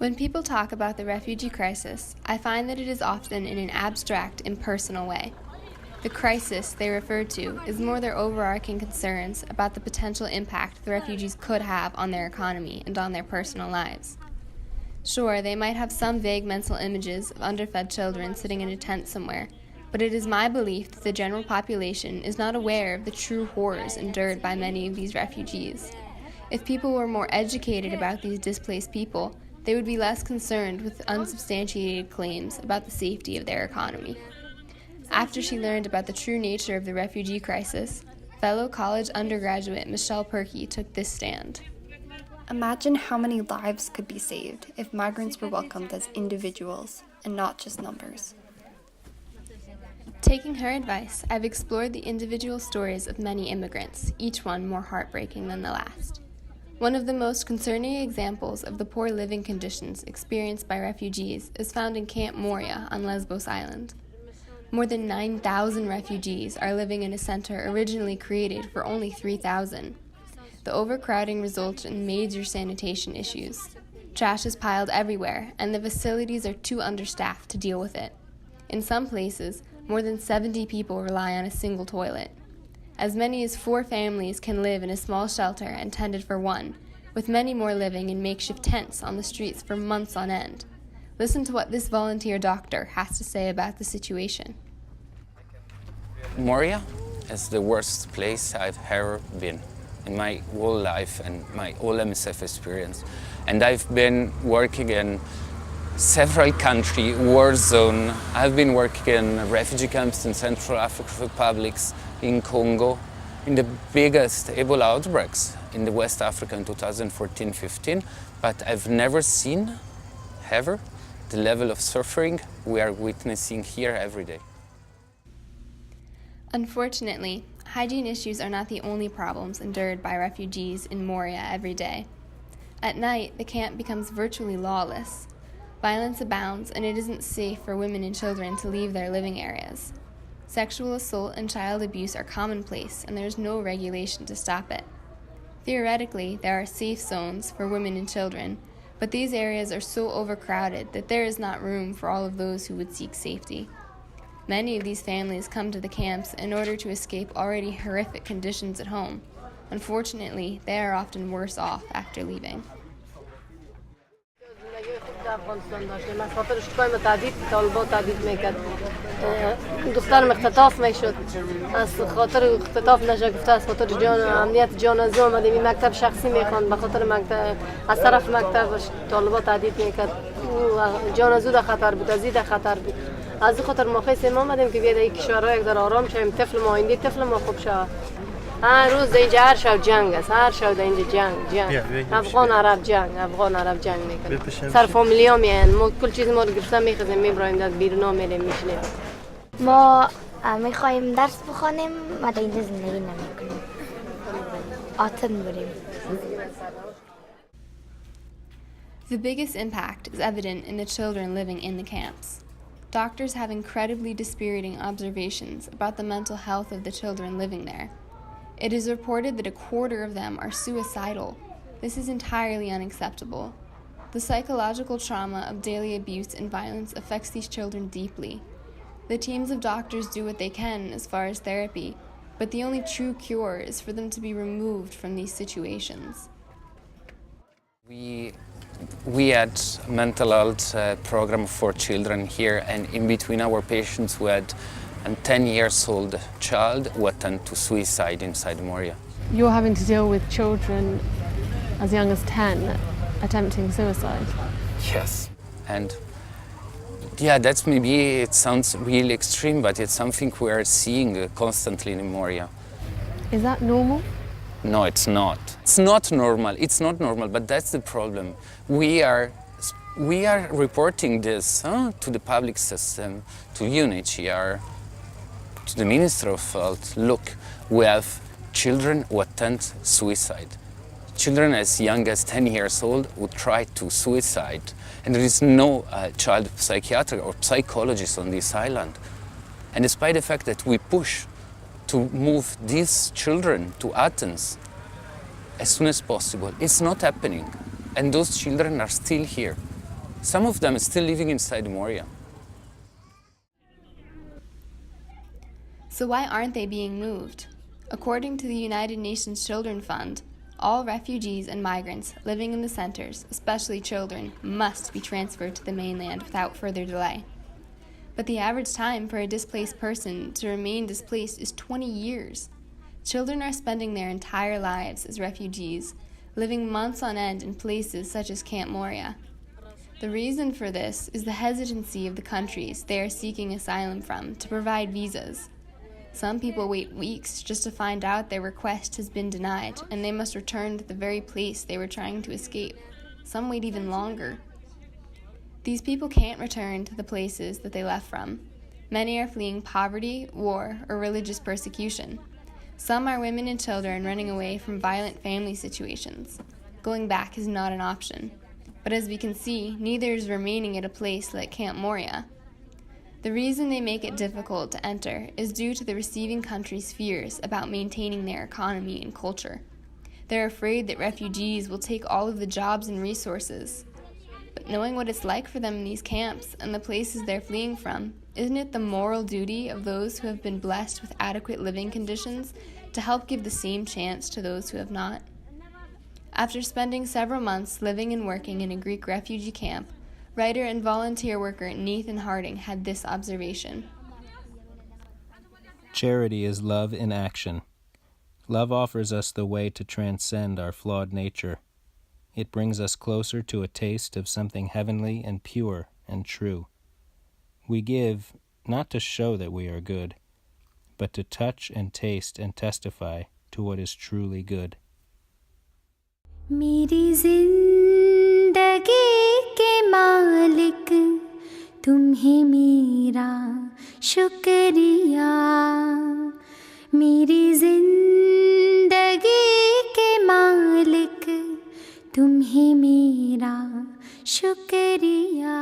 When people talk about the refugee crisis, I find that it is often in an abstract, impersonal way. The crisis they refer to is more their overarching concerns about the potential impact the refugees could have on their economy and on their personal lives. Sure, they might have some vague mental images of underfed children sitting in a tent somewhere, but it is my belief that the general population is not aware of the true horrors endured by many of these refugees. If people were more educated about these displaced people, they would be less concerned with unsubstantiated claims about the safety of their economy. After she learned about the true nature of the refugee crisis, fellow college undergraduate Michelle Perkey took this stand. Imagine how many lives could be saved if migrants were welcomed as individuals and not just numbers. Taking her advice, I've explored the individual stories of many immigrants, each one more heartbreaking than the last. One of the most concerning examples of the poor living conditions experienced by refugees is found in Camp Moria on Lesbos Island. More than 9,000 refugees are living in a center originally created for only 3,000. The overcrowding results in major sanitation issues. Trash is piled everywhere, and the facilities are too understaffed to deal with it. In some places, more than 70 people rely on a single toilet. As many as 4 families can live in a small shelter intended for one, with many more living in makeshift tents on the streets for months on end. Listen to what this volunteer doctor has to say about the situation. Moria is the worst place I've ever been in my whole life and my whole MSF experience. And I've been working in several countries, war zone. I've been working in refugee camps in Central African republics, in Congo, in the biggest Ebola outbreaks in the West Africa in 2014-15, but I've never seen, ever, the level of suffering we are witnessing here every day. Unfortunately, hygiene issues are not the only problems endured by refugees in Moria every day. At night, the camp becomes virtually lawless. Violence abounds, and it isn't safe for women and children to leave their living areas. Sexual assault and child abuse are commonplace, and there is no regulation to stop it. Theoretically, there are safe zones for women and children, but these areas are so overcrowded that there is not room for all of those who would seek safety. Many of these families come to the camps in order to escape already horrific conditions at home. Unfortunately, they are often worse off after leaving. افغانستان داشتیم از خاطر شکای متعدد طالبان تهدید میکرد دخترم اختطاف میشد از خاطر اختطاف نشه گفته از خاطر جان امنیت جان از آمدیم این مکتب شخصی میخوان به خاطر مکتب از طرف مکتب طالبان تهدید میکرد جان از او در خطر بود از این در خطر بود از این خاطر ما خیلی آمدیم که بیاد این کشورها یک در آرام شویم طفل ما آینده طفل ما خوب شود هر روز اینجا هر شب جنگ است هر شب اینجا جنگ افغان عرب جنگ میکنه سر فامیلیا میان ما کل چیز ما رو گرفتن میخزیم میبرایم در بیرون میریم میشلیم ما میخوایم درس بخونیم ما در اینجا زندگی نمیکنیم آتن بریم. The biggest impact is evident in the children living in the camps. Doctors have incredibly dispiriting observations about the mental health of the children living there. It is reported that a quarter of them are suicidal. This is entirely unacceptable. The psychological trauma of daily abuse and violence affects these children deeply. The teams of doctors do what they can as far as therapy, but the only true cure is for them to be removed from these situations. We had a mental health program for children here, and in between our patients we had a 10-year-old child who attempted to suicide inside Moria. You're having to deal with children as young as 10 attempting suicide. Yes, and yeah, that's maybe, it sounds really extreme, but it's something we are seeing constantly in Moria. Is that normal? No, it's not. It's not normal. It's not normal, but that's the problem. We are reporting this to the public system, to UNHCR, to the Minister of Health. Look, we have children who attempt suicide. Children as young as 10 years old who try to suicide. And there is no child psychiatrist or psychologist on this island. And despite the fact that we push to move these children to Athens as soon as possible, it's not happening. And those children are still here. Some of them are still living inside Moria. So why aren't they being moved? According to the United Nations Children Fund, all refugees and migrants living in the centers, especially children, must be transferred to the mainland without further delay. But the average time for a displaced person to remain displaced is 20 years. Children are spending their entire lives as refugees, living months on end in places such as Camp Moria. The reason for this is the hesitancy of the countries they are seeking asylum from to provide visas. Some people wait weeks just to find out their request has been denied and they must return to the very place they were trying to escape. Some wait even longer. These people can't return to the places that they left from. Many are fleeing poverty, war, or religious persecution. Some are women and children running away from violent family situations. Going back is not an option. But as we can see, neither is remaining at a place like Camp Moria. The reason they make it difficult to enter is due to the receiving country's fears about maintaining their economy and culture. They're afraid that refugees will take all of the jobs and resources. But knowing what it's like for them in these camps and the places they're fleeing from, isn't it the moral duty of those who have been blessed with adequate living conditions to help give the same chance to those who have not? After spending several months living and working in a Greek refugee camp, writer and volunteer worker Nathan Harding had this observation. Charity is love in action. Love offers us the way to transcend our flawed nature. It brings us closer to a taste of something heavenly and pure and true. We give, not to show that we are good, but to touch and taste and testify to what is truly good. मेरी जिंदगी के मालिक तुम्हें मेरा शुक्रिया मेरी जिंदगी के मालिक तुम्हें मेरा शुक्रिया